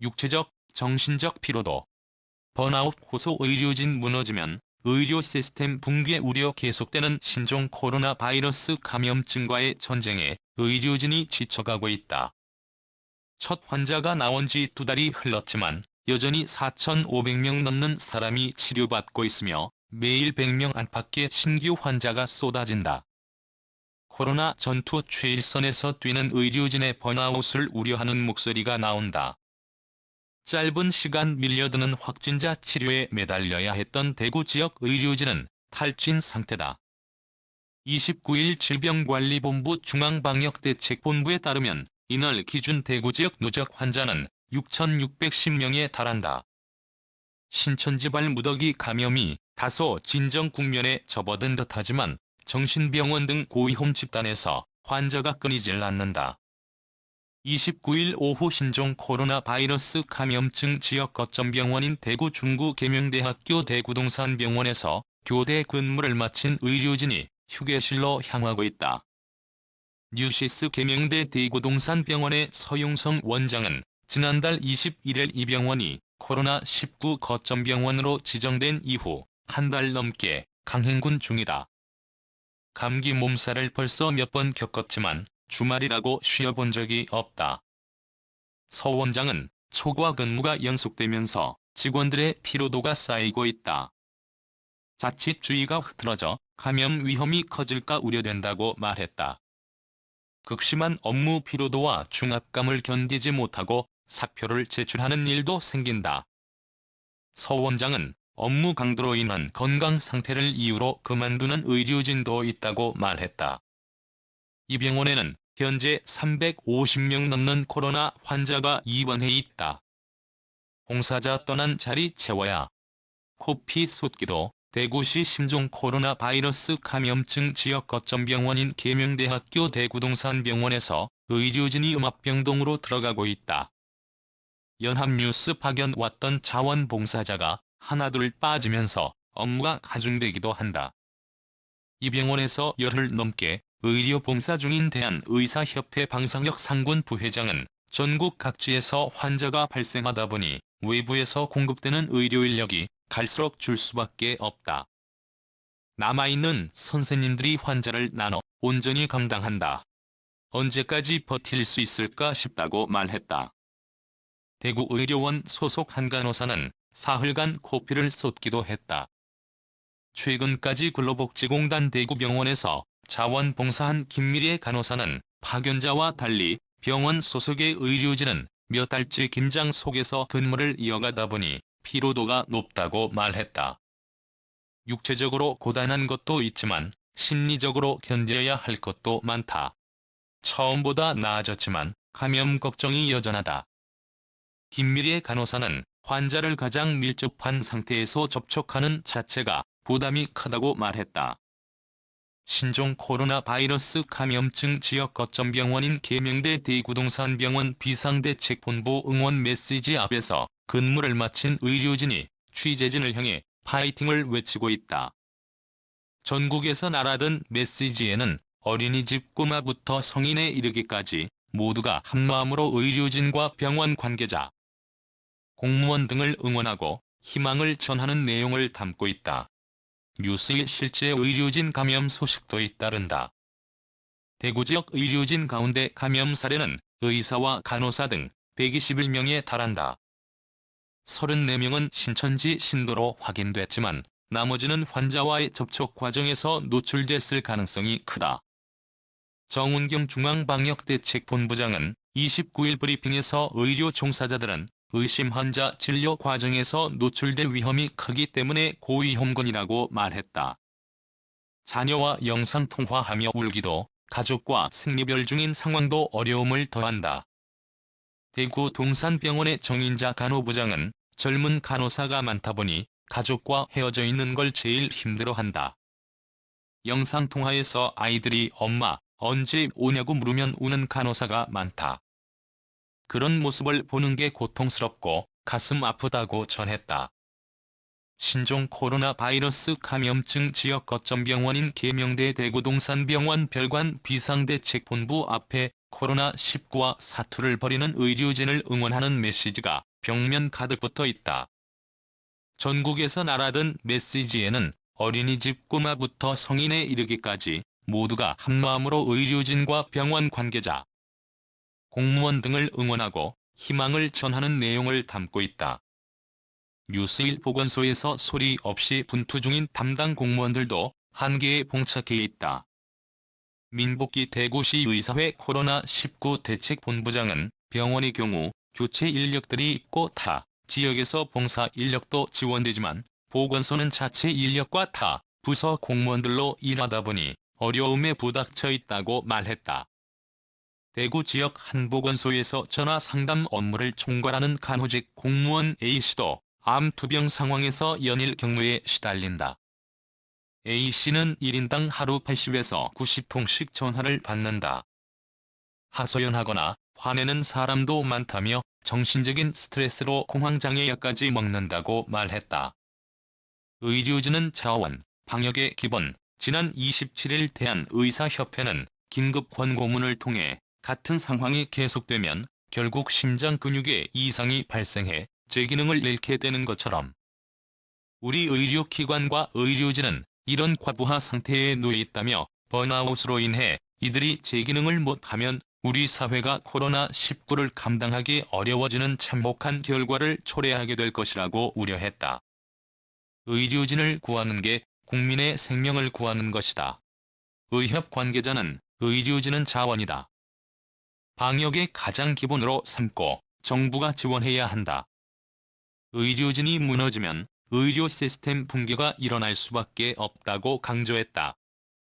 육체적, 정신적 피로도. 번아웃 호소 의료진 무너지면 의료 시스템 붕괴 우려. 계속되는 신종 코로나 바이러스 감염증과의 전쟁에 의료진이 지쳐가고 있다. 첫 환자가 나온 지 2달이 흘렀지만 여전히 4,500명 넘는 사람이 치료받고 있으며 매일 100명 안팎의 신규 환자가 쏟아진다. 코로나 전투 최일선에서 뛰는 의료진의 번아웃을 우려하는 목소리가 나온다. 짧은 시간 밀려드는 확진자 치료에 매달려야 했던 대구 지역 의료진은 탈진 상태다. 29일 질병관리본부 중앙방역대책본부에 따르면 이날 기준 대구 지역 누적 환자는 6,610명에 달한다. 신천지발 무더기 감염이 다소 진정 국면에 접어든 듯하지만 정신병원 등 고위험 집단에서 환자가 끊이질 않는다. 29일 오후 신종 코로나 바이러스 감염증 지역 거점병원인 대구 중구 계명대학교 대구동산병원에서 교대 근무를 마친 의료진이 휴게실로 향하고 있다. 뉴시스 계명대 대구동산병원의 서용성 원장은 지난달 21일 이 병원이 코로나19 거점병원으로 지정된 이후 한 달 넘게 강행군 중이다. 감기 몸살을 벌써 몇 번 겪었지만 주말이라고 쉬어본 적이 없다. 서 원장은 초과 근무가 연속되면서 직원들의 피로도가 쌓이고 있다. 자칫 주의가 흐트러져 감염 위험이 커질까 우려된다고 말했다. 극심한 업무 피로도와 중압감을 견디지 못하고 사표를 제출하는 일도 생긴다. 서 원장은 업무 강도로 인한 건강 상태를 이유로 그만두는 의료진도 있다고 말했다. 이 병원에는 현재 350명 넘는 코로나 환자가 입원해 있다. 봉사자 떠난 자리 채워야. 코피 솟기도. 대구시 신종 코로나 바이러스 감염증 지역 거점병원인 계명대학교 대구동산병원에서 의료진이 음압병동으로 들어가고 있다. 연합뉴스 파견 왔던 자원봉사자가 하나둘 빠지면서 업무가 가중되기도 한다. 이 병원에서 열흘 넘게 의료 봉사 중인 대한의사협회 방상혁 상군 부회장은 전국 각지에서 환자가 발생하다 보니 외부에서 공급되는 의료 인력이 갈수록 줄 수밖에 없다. 남아있는 선생님들이 환자를 나눠 온전히 감당한다. 언제까지 버틸 수 있을까 싶다고 말했다. 대구의료원 소속 한 간호사는 사흘간 코피를 쏟기도 했다. 최근까지 근로복지공단 대구병원에서 자원봉사한 김미래 간호사는 파견자와 달리 병원 소속의 의료진은 몇 달째 긴장 속에서 근무를 이어가다 보니 피로도가 높다고 말했다. 육체적으로 고단한 것도 있지만 심리적으로 견뎌야 할 것도 많다. 처음보다 나아졌지만 감염 걱정이 여전하다. 김미래 간호사는 환자를 가장 밀접한 상태에서 접촉하는 자체가 부담이 크다고 말했다. 신종 코로나 바이러스 감염증 지역 거점병원인 계명대 대구동산병원 비상대책본부 응원 메시지 앞에서 근무를 마친 의료진이 취재진을 향해 파이팅을 외치고 있다. 전국에서 날아든 메시지에는 어린이집 꼬마부터 성인에 이르기까지 모두가 한마음으로 의료진과 병원 관계자, 공무원 등을 응원하고 희망을 전하는 내용을 담고 있다. 뉴스에 실제 의료진 감염 소식도 잇따른다. 대구 지역 의료진 가운데 감염 사례는 의사와 간호사 등 121명에 달한다. 34명은 신천지 신도로 확인됐지만 나머지는 환자와의 접촉 과정에서 노출됐을 가능성이 크다. 정운경 중앙방역대책본부장은 29일 브리핑에서 의료 종사자들은 의심 환자 진료 과정에서 노출될 위험이 크기 때문에 고위험군이라고 말했다. 자녀와 영상통화하며 울기도, 가족과 생리별 중인 상황도 어려움을 더한다. 대구 동산병원의 정인자 간호부장은 젊은 간호사가 많다 보니 가족과 헤어져 있는 걸 제일 힘들어한다. 영상통화에서 아이들이 엄마, 언제 오냐고 물으면 우는 간호사가 많다. 그런 모습을 보는 게 고통스럽고 가슴 아프다고 전했다. 신종 코로나 바이러스 감염증 지역 거점병원인 계명대 대구동산병원 별관 비상대책본부 앞에 코로나19와 사투를 벌이는 의료진을 응원하는 메시지가 벽면 가득 붙어 있다. 전국에서 날아든 메시지에는 어린이집 꼬마부터 성인에 이르기까지 모두가 한마음으로 의료진과 병원 관계자, 공무원 등을 응원하고 희망을 전하는 내용을 담고 있다. 뉴스1 보건소에서 소리 없이 분투 중인 담당 공무원들도 한계에 봉착해 있다. 민복기 대구시 의사회 코로나19 대책본부장은 병원의 경우 교체 인력들이 있고 타 지역에서 봉사 인력도 지원되지만 보건소는 자체 인력과 타 부서 공무원들로 일하다 보니 어려움에 부닥쳐 있다고 말했다. 대구 지역 한 보건소에서 전화 상담 업무를 총괄하는 간호직 공무원 A씨도 암 투병 상황에서 연일 경무에 시달린다. A씨는 1인당 하루 80에서 90통씩 전화를 받는다. 하소연하거나 화내는 사람도 많다며 정신적인 스트레스로 공황장애약까지 먹는다고 말했다. 의료진은 자원, 방역의 기본, 지난 27일 대한의사협회는 긴급 권고문을 통해 같은 상황이 계속되면 결국 심장 근육에 이상이 발생해 제기능을 잃게 되는 것처럼 우리 의료기관과 의료진은 이런 과부하 상태에 놓여 있다며 번아웃으로 인해 이들이 제기능을 못하면 우리 사회가 코로나19를 감당하기 어려워지는 참혹한 결과를 초래하게 될 것이라고 우려했다. 의료진을 구하는 게 국민의 생명을 구하는 것이다. 의협 관계자는 의료진은 자원이다. 방역의 가장 기본으로 삼고 정부가 지원해야 한다. 의료진이 무너지면 의료 시스템 붕괴가 일어날 수밖에 없다고 강조했다.